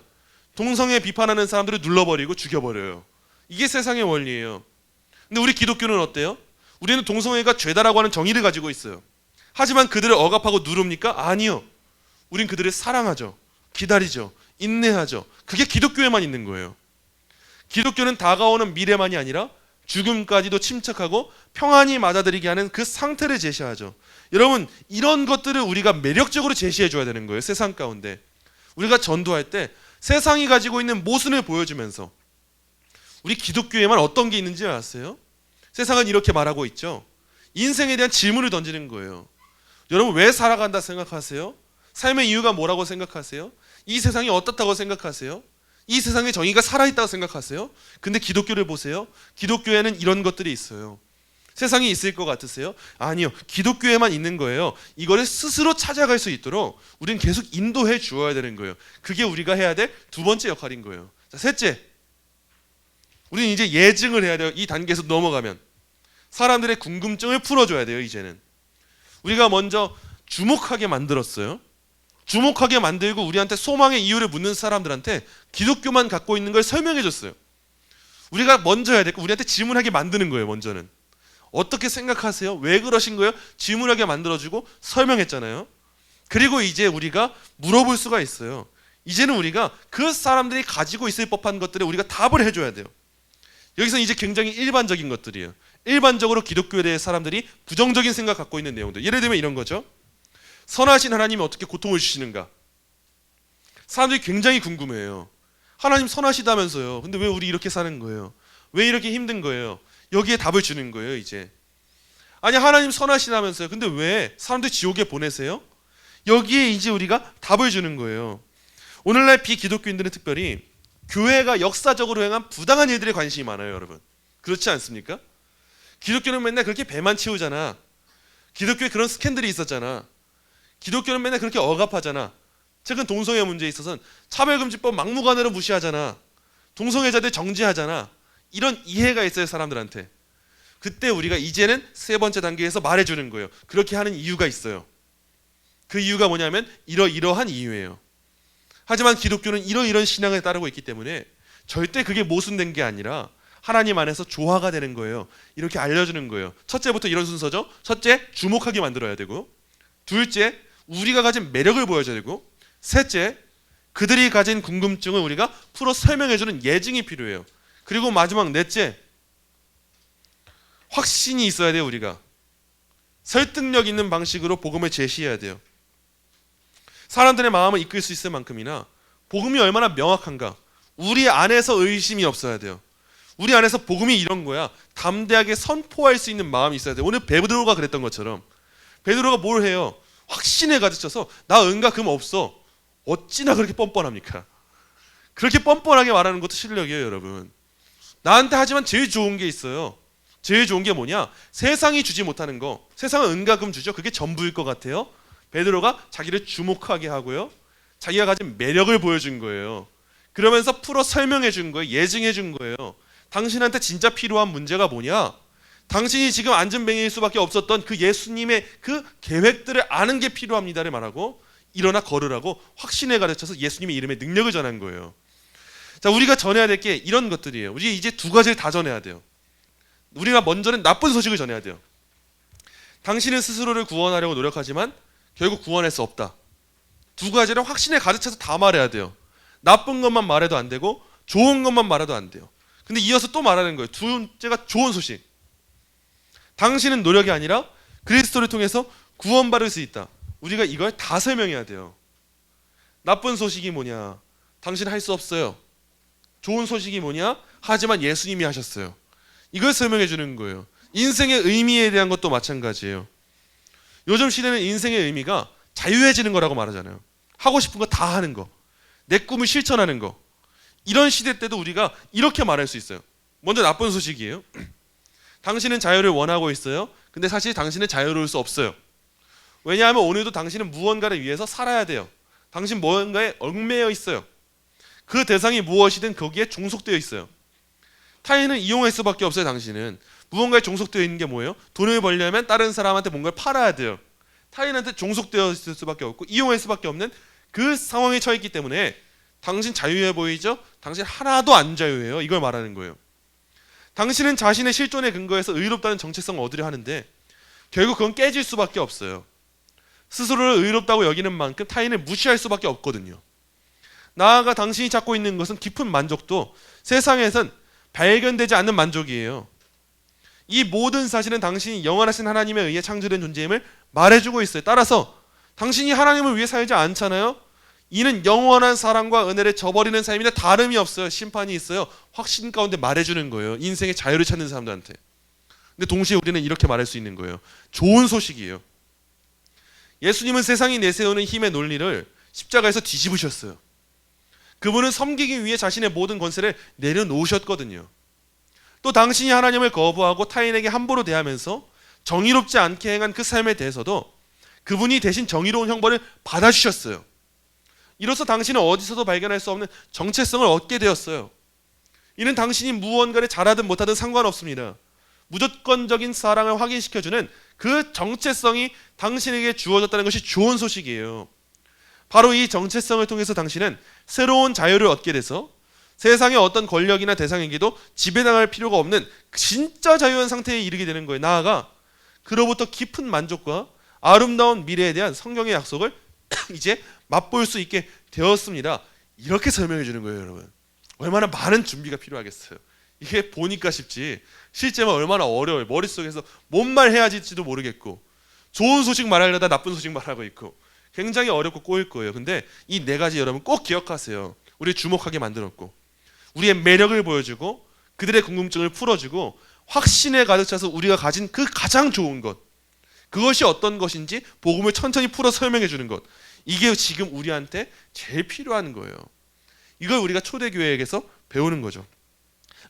동성애 비판하는 사람들을 눌러버리고 죽여버려요. 이게 세상의 원리예요. 근데 우리 기독교는 어때요? 우리는 동성애가 죄다라고 하는 정의를 가지고 있어요. 하지만 그들을 억압하고 누릅니까? 아니요. 우린 그들을 사랑하죠. 기다리죠. 인내하죠. 그게 기독교에만 있는 거예요. 기독교는 다가오는 미래만이 아니라 죽음까지도 침착하고 평안히 맞아들이게 하는 그 상태를 제시하죠. 여러분 이런 것들을 우리가 매력적으로 제시해 줘야 되는 거예요. 세상 가운데 우리가 전도할 때 세상이 가지고 있는 모순을 보여주면서 우리 기독교에만 어떤 게 있는지 아세요? 세상은 이렇게 말하고 있죠. 인생에 대한 질문을 던지는 거예요. 여러분 왜 살아간다 생각하세요? 삶의 이유가 뭐라고 생각하세요? 이 세상이 어떻다고 생각하세요? 이 세상에 정의가 살아있다고 생각하세요? 근데 기독교를 보세요. 기독교에는 이런 것들이 있어요. 세상에 있을 것 같으세요? 아니요. 기독교에만 있는 거예요. 이거를 스스로 찾아갈 수 있도록 우리는 계속 인도해 주어야 되는 거예요. 그게 우리가 해야 될 두 번째 역할인 거예요. 자, 셋째, 우리는 이제 예증을 해야 돼요. 이 단계에서 넘어가면 사람들의 궁금증을 풀어줘야 돼요. 이제는 우리가 먼저 주목하게 만들었어요. 주목하게 만들고 우리한테 소망의 이유를 묻는 사람들한테 기독교만 갖고 있는 걸 설명해 줬어요. 우리가 먼저 해야 되고 우리한테 질문하게 만드는 거예요. 먼저는 어떻게 생각하세요? 왜 그러신 거예요? 질문하게 만들어주고 설명했잖아요. 그리고 이제 우리가 물어볼 수가 있어요. 이제는 우리가 그 사람들이 가지고 있을 법한 것들에 우리가 답을 해줘야 돼요. 여기서 이제 굉장히 일반적인 것들이에요. 일반적으로 기독교에 대해 사람들이 부정적인 생각 갖고 있는 내용들. 예를 들면 이런 거죠. 선하신 하나님이 어떻게 고통을 주시는가? 사람들이 굉장히 궁금해요. 하나님 선하시다면서요. 근데 왜 우리 이렇게 사는 거예요? 왜 이렇게 힘든 거예요? 여기에 답을 주는 거예요. 이제 아니 하나님 선하시다면서요. 근데 왜 사람들 지옥에 보내세요? 여기에 이제 우리가 답을 주는 거예요. 오늘날 비기독교인들은 특별히 교회가 역사적으로 행한 부당한 일들에 관심이 많아요. 여러분 그렇지 않습니까? 기독교는 맨날 그렇게 배만 채우잖아. 기독교에 그런 스캔들이 있었잖아. 기독교는 맨날 그렇게 억압하잖아. 최근 동성애 문제에 있어서는 차별금지법 막무가내로 무시하잖아. 동성애자들 정죄하잖아. 이런 이해가 있어요. 사람들한테. 그때 우리가 이제는 세 번째 단계에서 말해주는 거예요. 그렇게 하는 이유가 있어요. 그 이유가 뭐냐면 이러한 이유예요. 하지만 기독교는 이런 신앙을 따르고 있기 때문에 절대 그게 모순된 게 아니라 하나님 안에서 조화가 되는 거예요. 이렇게 알려주는 거예요. 첫째부터 이런 순서죠. 첫째, 주목하게 만들어야 되고, 둘째, 우리가 가진 매력을 보여줘야 되고, 셋째, 그들이 가진 궁금증을 우리가 풀어 설명해주는 예증이 필요해요. 그리고 마지막 넷째, 확신이 있어야 돼요. 우리가 설득력 있는 방식으로 복음을 제시해야 돼요. 사람들의 마음을 이끌 수 있을 만큼이나 복음이 얼마나 명확한가, 우리 안에서 의심이 없어야 돼요. 우리 안에서 복음이 이런 거야 담대하게 선포할 수 있는 마음이 있어야 돼요. 오늘 베드로가 그랬던 것처럼 베드로가 뭘 해요? 확신에 가득쳐서 나 은과 금 없어. 어찌나 그렇게 뻔뻔합니까? 그렇게 뻔뻔하게 말하는 것도 실력이에요. 여러분 나한테 하지만 제일 좋은 게 있어요. 제일 좋은 게 뭐냐? 세상이 주지 못하는 거. 세상은 은과 금 주죠. 그게 전부일 것 같아요. 베드로가 자기를 주목하게 하고요, 자기가 가진 매력을 보여준 거예요. 그러면서 풀어 설명해 준 거예요. 예증해 준 거예요. 당신한테 진짜 필요한 문제가 뭐냐? 당신이 지금 안전뱅이일 수밖에 없었던 그 예수님의 그 계획들을 아는 게 필요합니다를 말하고 일어나 걸으라고 확신에 가르쳐서 예수님의 이름의 능력을 전한 거예요. 자, 우리가 전해야 될 게 이런 것들이에요. 우리 이제 두 가지를 다 전해야 돼요. 우리가 먼저는 나쁜 소식을 전해야 돼요. 당신은 스스로를 구원하려고 노력하지만 결국 구원할 수 없다. 두 가지를 확신에 가득 차서 다 말해야 돼요. 나쁜 것만 말해도 안 되고 좋은 것만 말해도 안 돼요. 근데 이어서 또 말하는 거예요. 둘째가 좋은 소식. 당신은 노력이 아니라 그리스도를 통해서 구원받을 수 있다. 우리가 이걸 다 설명해야 돼요. 나쁜 소식이 뭐냐? 당신 할 수 없어요. 좋은 소식이 뭐냐? 하지만 예수님이 하셨어요. 이걸 설명해 주는 거예요. 인생의 의미에 대한 것도 마찬가지예요. 요즘 시대는 인생의 의미가 자유해지는 거라고 말하잖아요. 하고 싶은 거 다 하는 거, 내 꿈을 실천하는 거. 이런 시대 때도 우리가 이렇게 말할 수 있어요. 먼저 나쁜 소식이에요. 당신은 자유를 원하고 있어요. 근데 사실 당신은 자유로울 수 없어요. 왜냐하면 오늘도 당신은 무언가를 위해서 살아야 돼요. 당신 무언가에 얽매여 있어요. 그 대상이 무엇이든 거기에 종속되어 있어요. 타인을 이용할 수밖에 없어요. 당신은 무언가에 종속되어 있는 게 뭐예요? 돈을 벌려면 다른 사람한테 뭔가를 팔아야 돼요. 타인한테 종속되어 있을 수밖에 없고 이용할 수밖에 없는 그 상황에 처해 있기 때문에 당신 자유해 보이죠? 당신 하나도 안 자유해요. 이걸 말하는 거예요. 당신은 자신의 실존에 근거해서 의롭다는 정체성을 얻으려 하는데 결국 그건 깨질 수밖에 없어요. 스스로를 의롭다고 여기는 만큼 타인을 무시할 수밖에 없거든요. 나아가 당신이 찾고 있는 것은 깊은 만족도 세상에선 발견되지 않는 만족이에요. 이 모든 사실은 당신이 영원하신 하나님에 의해 창조된 존재임을 말해주고 있어요. 따라서 당신이 하나님을 위해 살지 않잖아요. 이는 영원한 사랑과 은혜를 저버리는 삶인데 다름이 없어요. 심판이 있어요. 확신 가운데 말해주는 거예요. 인생의 자유를 찾는 사람들한테. 근데 동시에 우리는 이렇게 말할 수 있는 거예요. 좋은 소식이에요. 예수님은 세상이 내세우는 힘의 논리를 십자가에서 뒤집으셨어요. 그분은 섬기기 위해 자신의 모든 권세를 내려놓으셨거든요. 또 당신이 하나님을 거부하고 타인에게 함부로 대하면서 정의롭지 않게 행한 그 삶에 대해서도 그분이 대신 정의로운 형벌을 받아주셨어요. 이로써 당신은 어디서도 발견할 수 없는 정체성을 얻게 되었어요. 이는 당신이 무언가를 잘하든 못하든 상관없습니다. 무조건적인 사랑을 확인시켜주는 그 정체성이 당신에게 주어졌다는 것이 좋은 소식이에요. 바로 이 정체성을 통해서 당신은 새로운 자유를 얻게 돼서 세상의 어떤 권력이나 대상에게도 지배당할 필요가 없는 진짜 자유한 상태에 이르게 되는 거예요. 나아가 그로부터 깊은 만족과 아름다운 미래에 대한 성경의 약속을 이제 맛볼 수 있게 되었습니다. 이렇게 설명해 주는 거예요, 여러분. 얼마나 많은 준비가 필요하겠어요. 이게 보니까 쉽지 실제면 얼마나 어려워요. 머릿속에서 뭔 말 해야 할지도 모르겠고 좋은 소식 말하려다 나쁜 소식 말하고 있고 굉장히 어렵고 꼬일 거예요. 근데 이 네 가지 여러분 꼭 기억하세요. 우리 주목하게 만들었고 우리의 매력을 보여주고 그들의 궁금증을 풀어주고 확신에 가득 차서 우리가 가진 그 가장 좋은 것, 그것이 어떤 것인지 복음을 천천히 풀어 설명해 주는 것, 이게 지금 우리한테 제일 필요한 거예요. 이걸 우리가 초대교회에게서 배우는 거죠.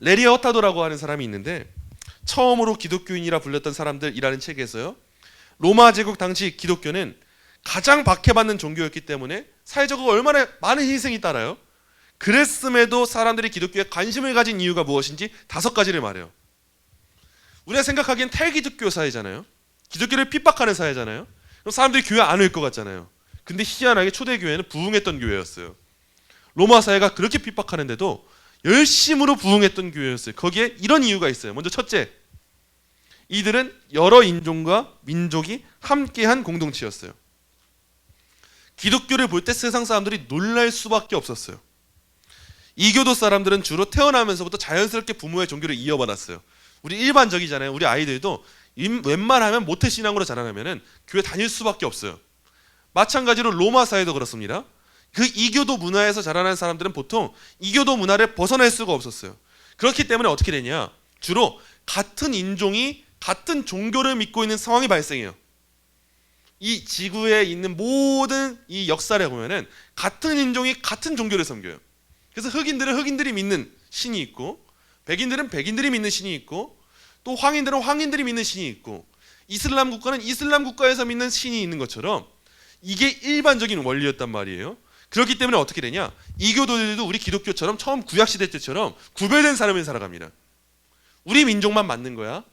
레리 허타도라고 하는 사람이 있는데 처음으로 기독교인이라 불렸던 사람들이라는 책에서요, 로마 제국 당시 기독교는 가장 박해받는 종교였기 때문에 사회적으로 얼마나 많은 희생이 따라요. 그랬음에도 사람들이 기독교에 관심을 가진 이유가 무엇인지 5가지를 말해요. 우리가 생각하기엔 탈기독교 사회잖아요. 기독교를 핍박하는 사회잖아요. 그럼 사람들이 교회 안 올 것 같잖아요. 근데 희한하게 초대교회는 부흥했던 교회였어요. 로마 사회가 그렇게 핍박하는데도 열심으로 부흥했던 교회였어요. 거기에 이런 이유가 있어요. 먼저 첫째, 이들은 여러 인종과 민족이 함께한 공동체였어요. 기독교를 볼 때 세상 사람들이 놀랄 수밖에 없었어요. 이교도 사람들은 주로 태어나면서부터 자연스럽게 부모의 종교를 이어받았어요. 우리 일반적이잖아요. 우리 아이들도 웬만하면 모태신앙으로 자라나면 교회 다닐 수밖에 없어요. 마찬가지로 로마 사회도 그렇습니다. 그 이교도 문화에서 자라난 사람들은 보통 이교도 문화를 벗어날 수가 없었어요. 그렇기 때문에 어떻게 되냐, 주로 같은 인종이 같은 종교를 믿고 있는 상황이 발생해요. 이 지구에 있는 모든 이 역사를 보면은 같은 인종이 같은 종교를 섬겨요. 그래서 흑인들은 흑인들이 믿는 신이 있고, 백인들은 백인들이 믿는 신이 있고, 또 황인들은 황인들이 믿는 신이 있고, 이슬람 국가는 이슬람 국가에서 믿는 신이 있는 것처럼 이게 일반적인 원리였단 말이에요. 그렇기 때문에 어떻게 되냐, 이교도들도 우리 기독교처럼 처음 구약시대 때처럼 구별된 사람을 살아갑니다. 우리 민족만 맞는 거야.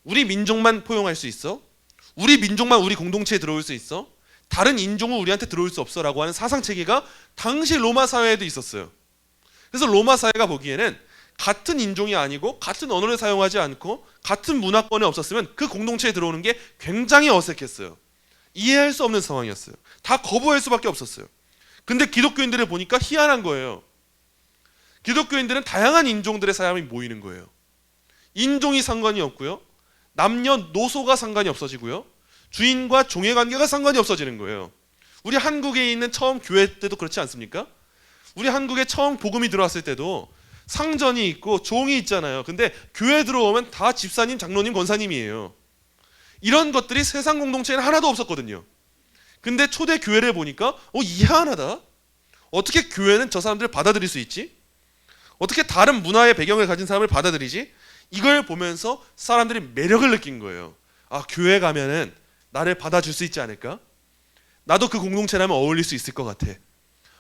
우리 민족만 포용할 수 있어. 우리 민족만 우리 공동체에 들어올 수 있어. 다른 인종은 우리한테 들어올 수 없어 라고 하는 사상체계가 당시 로마 사회에도 있었어요. 그래서 로마 사회가 보기에는 같은 인종이 아니고 같은 언어를 사용하지 않고 같은 문화권에 없었으면 그 공동체에 들어오는 게 굉장히 어색했어요. 이해할 수 없는 상황이었어요. 다 거부할 수밖에 없었어요. 근데 기독교인들을 보니까 희한한 거예요. 기독교인들은 다양한 인종들의 사람이 모이는 거예요. 인종이 상관이 없고요, 남녀노소가 상관이 없어지고요, 주인과 종의 관계가 상관이 없어지는 거예요. 우리 한국에 있는 처음 교회 때도 그렇지 않습니까? 우리 한국에 처음 복음이 들어왔을 때도 상전이 있고 종이 있잖아요. 근데 교회 들어오면 다 집사님, 장로님, 권사님이에요. 이런 것들이 세상 공동체에는 하나도 없었거든요. 근데 초대 교회를 보니까 이해하다. 어떻게 교회는 저 사람들을 받아들일 수 있지? 어떻게 다른 문화의 배경을 가진 사람을 받아들이지? 이걸 보면서 사람들이 매력을 느낀 거예요. 아, 교회 가면은 나를 받아줄 수 있지 않을까? 나도 그 공동체라면 어울릴 수 있을 것 같아.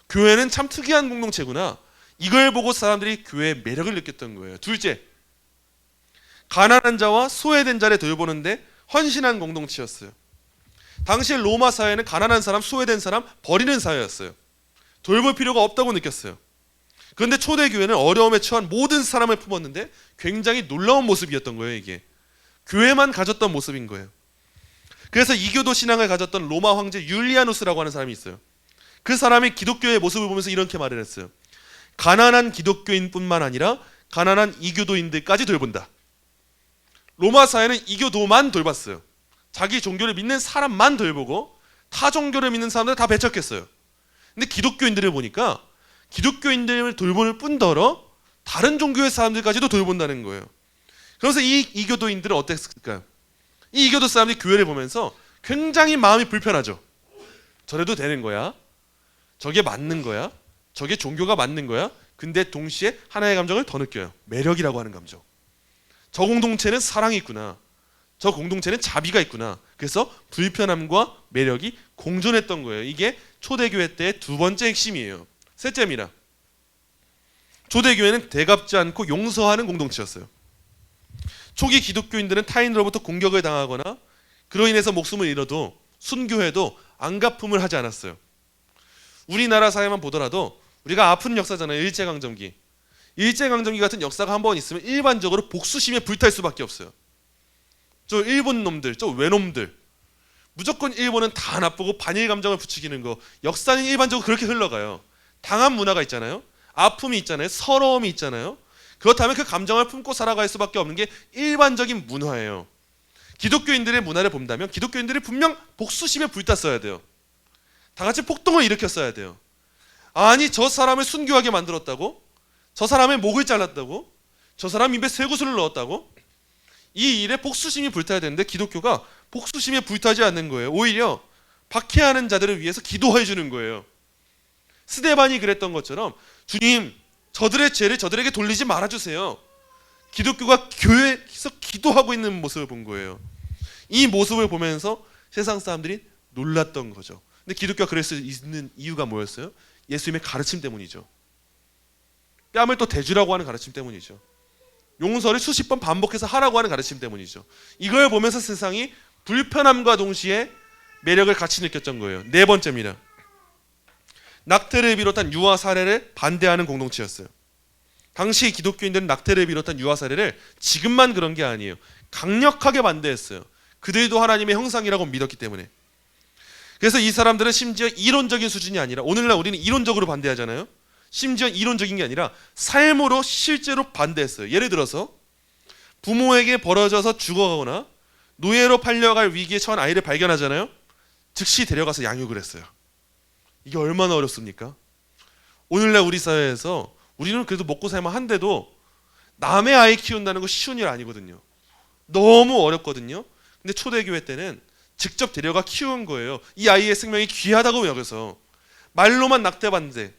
교회는 참 특이한 공동체구나. 이걸 보고 사람들이 교회의 매력을 느꼈던 거예요. 둘째, 가난한 자와 소외된 자를 돌보는데 헌신한 공동체였어요. 당시 로마 사회는 가난한 사람, 소외된 사람 버리는 사회였어요. 돌볼 필요가 없다고 느꼈어요. 그런데 초대교회는 어려움에 처한 모든 사람을 품었는데 굉장히 놀라운 모습이었던 거예요. 이게 교회만 가졌던 모습인 거예요. 그래서 이교도 신앙을 가졌던 로마 황제 율리아누스라고 하는 사람이 있어요. 그 사람이 기독교의 모습을 보면서 이렇게 말을 했어요. 가난한 기독교인뿐만 아니라 가난한 이교도인들까지 돌본다. 로마 사회는 이교도만 돌봤어요. 자기 종교를 믿는 사람만 돌보고 타 종교를 믿는 사람들 다 배척했어요. 근데 기독교인들을 보니까 기독교인들을 돌볼 뿐더러 다른 종교의 사람들까지도 돌본다는 거예요. 그래서 이 이교도인들은 어땠을까요? 이 이교도 사람들이 교회를 보면서 굉장히 마음이 불편하죠. 저래도 되는 거야? 저게 맞는 거야? 저게 종교가 맞는 거야. 근데 동시에 하나의 감정을 더 느껴요. 매력이라고 하는 감정. 저 공동체는 사랑이 있구나. 저 공동체는 자비가 있구나. 그래서 불편함과 매력이 공존했던 거예요. 이게 초대교회 때의 두 번째 핵심이에요. 셋째입니다. 초대교회는 대갚지 않고 용서하는 공동체였어요. 초기 기독교인들은 타인으로부터 공격을 당하거나 그로 인해서 목숨을 잃어도 순교해도 안갚음을 하지 않았어요. 우리나라 사회만 보더라도 우리가 아픈 역사잖아요. 일제강점기. 일제강점기 같은 역사가 한번 있으면 일반적으로 복수심에 불탈 수밖에 없어요. 저 일본 놈들, 저 외놈들, 무조건 일본은 다 나쁘고 반일 감정을 부추기는 거, 역사는 일반적으로 그렇게 흘러가요. 당한 문화가 있잖아요. 아픔이 있잖아요. 서러움이 있잖아요. 그렇다면 그 감정을 품고 살아갈 수밖에 없는 게 일반적인 문화예요. 기독교인들의 문화를 본다면 기독교인들이 분명 복수심에 불탔어야 돼요. 다 같이 폭동을 일으켰어야 돼요. 아니, 저 사람을 순교하게 만들었다고? 저 사람의 목을 잘랐다고? 저 사람 입에 쇠구슬을 넣었다고? 이 일에 복수심이 불타야 되는데 기독교가 복수심에 불타지 않는 거예요. 오히려 박해하는 자들을 위해서 기도해 주는 거예요. 스데반이 그랬던 것처럼 주님, 저들의 죄를 저들에게 돌리지 말아주세요. 기독교가 교회에서 기도하고 있는 모습을 본 거예요. 이 모습을 보면서 세상 사람들이 놀랐던 거죠. 근데 기독교가 그럴 수 있는 이유가 뭐였어요? 예수님의 가르침 때문이죠. 뺨을 또 대주라고 하는 가르침 때문이죠. 용서를 수십 번 반복해서 하라고 하는 가르침 때문이죠. 이걸 보면서 세상이 불편함과 동시에 매력을 같이 느꼈던 거예요. 네 번째입니다. 낙태를 비롯한 유아 살해를 반대하는 공동체였어요. 당시 기독교인들은 낙태를 비롯한 유아 살해를 지금만 그런 게 아니에요. 강력하게 반대했어요. 그들도 하나님의 형상이라고 믿었기 때문에. 그래서 이 사람들은 심지어 이론적인 수준이 아니라, 오늘날 우리는 이론적으로 반대하잖아요. 심지어 이론적인 게 아니라 삶으로 실제로 반대했어요. 예를 들어서 부모에게 버려져서 죽어가거나 노예로 팔려갈 위기에 처한 아이를 발견하잖아요. 즉시 데려가서 양육을 했어요. 이게 얼마나 어렵습니까? 오늘날 우리 사회에서 우리는 그래도 먹고 살만 한데도 남의 아이 키운다는 거 쉬운 일 아니거든요. 너무 어렵거든요. 근데 초대교회 때는 직접 데려가 키운 거예요. 이 아이의 생명이 귀하다고 여겨서. 말로만 낙태 반대,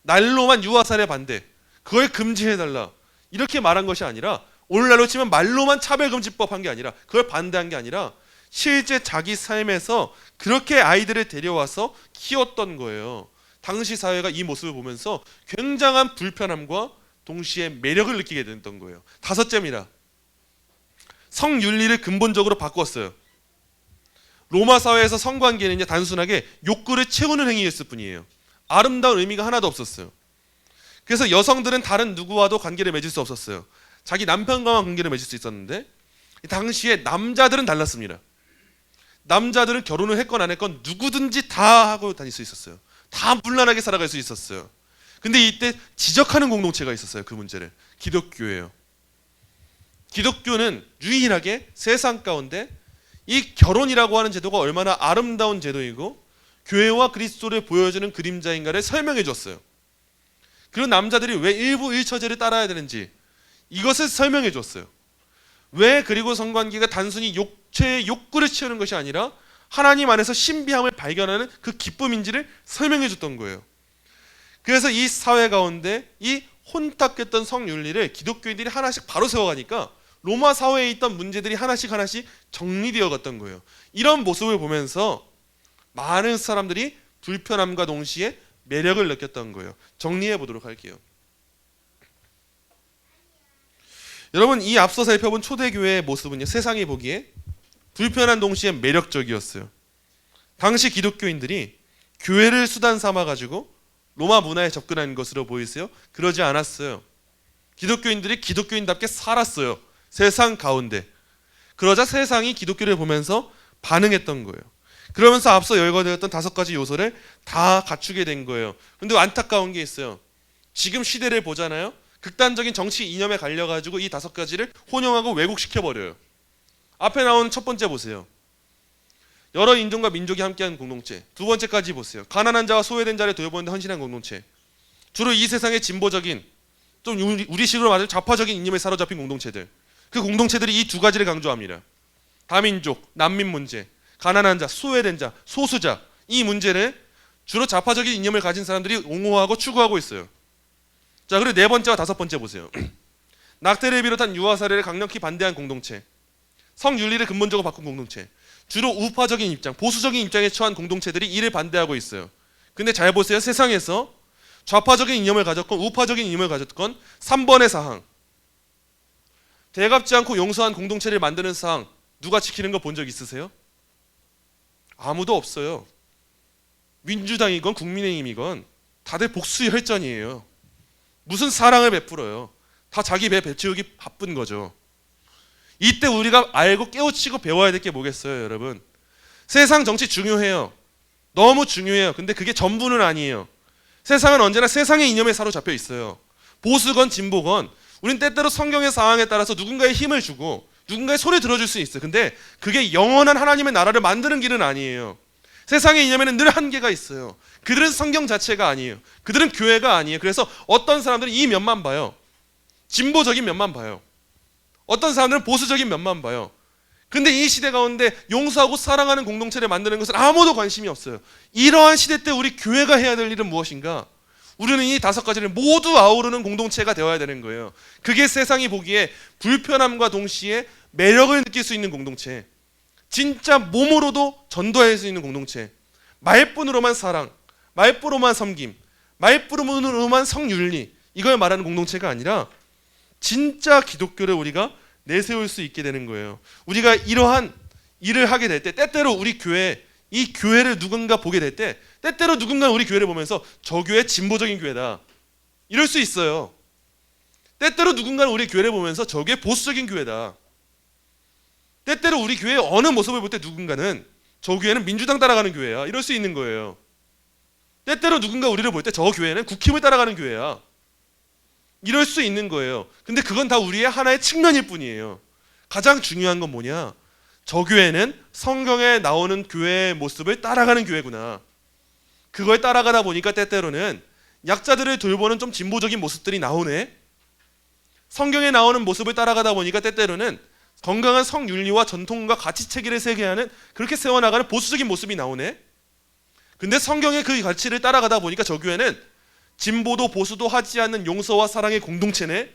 날로만 유아살해 반대, 그걸 금지해달라, 이렇게 말한 것이 아니라, 오늘날로 치면 말로만 차별금지법 한 게 아니라, 그걸 반대한 게 아니라 실제 자기 삶에서 그렇게 아이들을 데려와서 키웠던 거예요. 당시 사회가 이 모습을 보면서 굉장한 불편함과 동시에 매력을 느끼게 됐던 거예요. 다섯째입니다. 성윤리를 근본적으로 바꿨어요. 로마 사회에서 성관계는요, 단순하게 욕구를 채우는 행위였을 뿐이에요. 아름다운 의미가 하나도 없었어요. 그래서 여성들은 다른 누구와도 관계를 맺을 수 없었어요. 자기 남편과만 관계를 맺을 수 있었는데, 당시에 남자들은 달랐습니다. 남자들은 결혼을 했건 안 했건 누구든지 다 하고 다닐 수 있었어요. 다 문란하게 살아갈 수 있었어요. 근데 이때 지적하는 공동체가 있었어요. 그 문제를. 기독교예요. 기독교는 유일하게 세상 가운데 이 결혼이라고 하는 제도가 얼마나 아름다운 제도이고 교회와 그리스도를 보여주는 그림자인가를 설명해 줬어요. 그리고 남자들이 왜 일부 일처제를 따라야 되는지 이것을 설명해 줬어요. 왜 그리고 성관계가 단순히 육체의 욕구를 채우는 것이 아니라 하나님 안에서 신비함을 발견하는 그 기쁨인지를 설명해 줬던 거예요. 그래서 이 사회 가운데 이 혼탁했던 성윤리를 기독교인들이 하나씩 바로 세워가니까 로마 사회에 있던 문제들이 하나씩 정리되어 갔던 거예요. 이런 모습을 보면서 많은 사람들이 불편함과 동시에 매력을 느꼈던 거예요. 정리해 보도록 할게요. 여러분, 이 앞서 살펴본 초대교회의 모습은요, 세상이 보기에 불편한 동시에 매력적이었어요. 당시 기독교인들이 교회를 수단 삼아가지고 로마 문화에 접근한 것으로 보이세요? 그러지 않았어요. 기독교인들이 기독교인답게 살았어요. 세상 가운데. 그러자 세상이 기독교를 보면서 반응했던 거예요. 그러면서 앞서 열거되었던 5가지 요소를 다 갖추게 된 거예요. 근데 안타까운 게 있어요. 지금 시대를 보잖아요. 극단적인 정치 이념에 갈려가지고 이 5가지를 혼용하고 왜곡시켜버려요. 앞에 나온 첫 번째 보세요. 여러 인종과 민족이 함께한 공동체. 두 번째까지 보세요. 가난한 자와 소외된 자를 돌보는 데 헌신한 공동체. 주로 이 세상의 진보적인, 좀 우리식으로 말하면 좌파적인 이념에 사로잡힌 공동체들. 그 공동체들이 이 2가지를 강조합니다. 다민족, 난민 문제, 가난한 자, 소외된 자, 소수자, 이 문제를 주로 좌파적인 이념을 가진 사람들이 옹호하고 추구하고 있어요. 자, 그리고 네 번째와 다섯 번째 보세요. 낙태를 비롯한 유아 사례를 강력히 반대한 공동체, 성윤리를 근본적으로 바꾼 공동체, 주로 우파적인 입장, 보수적인 입장에 처한 공동체들이 이를 반대하고 있어요. 근데 잘 보세요. 세상에서 좌파적인 이념을 가졌건 우파적인 이념을 가졌건 3번의 사항, 대갚지 않고 용서한 공동체를 만드는 사항, 누가 지키는 거 본 적 있으세요? 아무도 없어요. 민주당이건 국민의힘이건 다들 복수의 혈전이에요. 무슨 사랑을 베풀어요. 다 자기 배 배채우기 바쁜 거죠. 이때 우리가 알고 깨우치고 배워야 될 게 뭐겠어요, 여러분? 세상 정치 중요해요. 너무 중요해요. 근데 그게 전부는 아니에요. 세상은 언제나 세상의 이념에 사로잡혀 있어요. 보수건 진보건 우린 때때로 성경의 상황에 따라서 누군가의 힘을 주고 누군가의 소리 들어줄 수 있어요. 근데 그게 영원한 하나님의 나라를 만드는 길은 아니에요. 세상의 이념에는 늘 한계가 있어요. 그들은 성경 자체가 아니에요. 그들은 교회가 아니에요. 그래서 어떤 사람들은 이 면만 봐요. 진보적인 면만 봐요. 어떤 사람들은 보수적인 면만 봐요. 근데 이 시대 가운데 용서하고 사랑하는 공동체를 만드는 것은 아무도 관심이 없어요. 이러한 시대 때 우리 교회가 해야 될 일은 무엇인가? 우리는 이 다섯 가지를 모두 아우르는 공동체가 되어야 되는 거예요. 그게 세상이 보기에 불편함과 동시에 매력을 느낄 수 있는 공동체, 진짜 몸으로도 전도할 수 있는 공동체, 말뿐으로만 사랑, 말뿐으로만 섬김, 말뿐으로만 성윤리, 이걸 말하는 공동체가 아니라 진짜 기독교를 우리가 내세울 수 있게 되는 거예요. 우리가 이러한 일을 하게 될 때 때때로 우리 교회, 이 교회를 누군가 보게 될 때 때때로 누군가 우리 교회를 보면서 저 교회 진보적인 교회다 이럴 수 있어요. 때때로 누군가는 우리 교회를 보면서 저 교회 보수적인 교회다. 때때로 우리 교회의 어느 모습을 볼 때 누군가는 저 교회는 민주당 따라가는 교회야 이럴 수 있는 거예요. 때때로 누군가 우리를 볼 때 저 교회는 국힘을 따라가는 교회야 이럴 수 있는 거예요. 근데 그건 다 우리의 하나의 측면일 뿐이에요. 가장 중요한 건 뭐냐? 저 교회는 성경에 나오는 교회의 모습을 따라가는 교회구나. 그걸 따라가다 보니까 때때로는 약자들을 돌보는 좀 진보적인 모습들이 나오네. 성경에 나오는 모습을 따라가다 보니까 때때로는 건강한 성윤리와 전통과 가치체계를 세계하는 그렇게 세워나가는 보수적인 모습이 나오네. 근데 성경의 그 가치를 따라가다 보니까 저 교회는 진보도 보수도 하지 않는 용서와 사랑의 공동체네.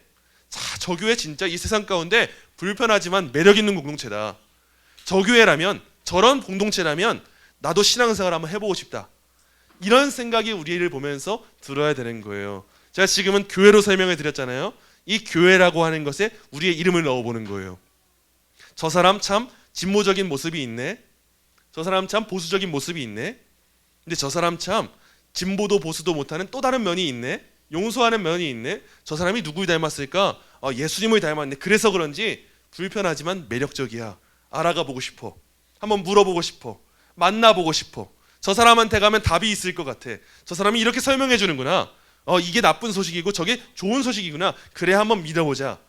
자, 저 교회 진짜 이 세상 가운데 불편하지만 매력 있는 공동체다. 저 교회라면, 저런 공동체라면 나도 신앙생활 한번 해보고 싶다. 이런 생각이 우리를 보면서 들어야 되는 거예요. 제가 지금은 교회로 설명을 드렸잖아요. 이 교회라고 하는 것에 우리의 이름을 넣어보는 거예요. 저 사람 참 진보적인 모습이 있네. 저 사람 참 보수적인 모습이 있네. 근데 저 사람 참 진보도 보수도 못하는 또 다른 면이 있네. 용서하는 면이 있네. 저 사람이 누굴 닮았을까? 예수님을 닮았네. 그래서 그런지 불편하지만 매력적이야. 알아가 보고 싶어. 한번 물어보고 싶어. 만나보고 싶어. 저 사람한테 가면 답이 있을 것 같아. 저 사람이 이렇게 설명해 주는구나. 이게 나쁜 소식이고 저게 좋은 소식이구나. 그래 한번 믿어보자.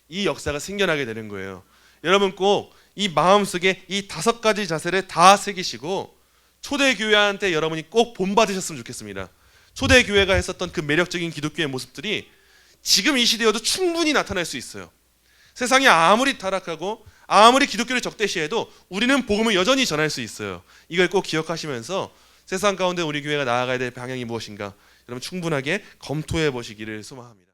이 역사가 생겨나게 되는 거예요. 여러분 꼭 이 마음속에 이 다섯 가지 자세를 다 새기시고 초대교회한테 여러분이 꼭 본받으셨으면 좋겠습니다. 초대교회가 했었던 그 매력적인 기독교의 모습들이 지금 이 시대에도 충분히 나타날 수 있어요. 세상이 아무리 타락하고 아무리 기독교를 적대시해도 우리는 복음을 여전히 전할 수 있어요. 이걸 꼭 기억하시면서 세상 가운데 우리 교회가 나아가야 될 방향이 무엇인가 여러분 충분하게 검토해 보시기를 소망합니다.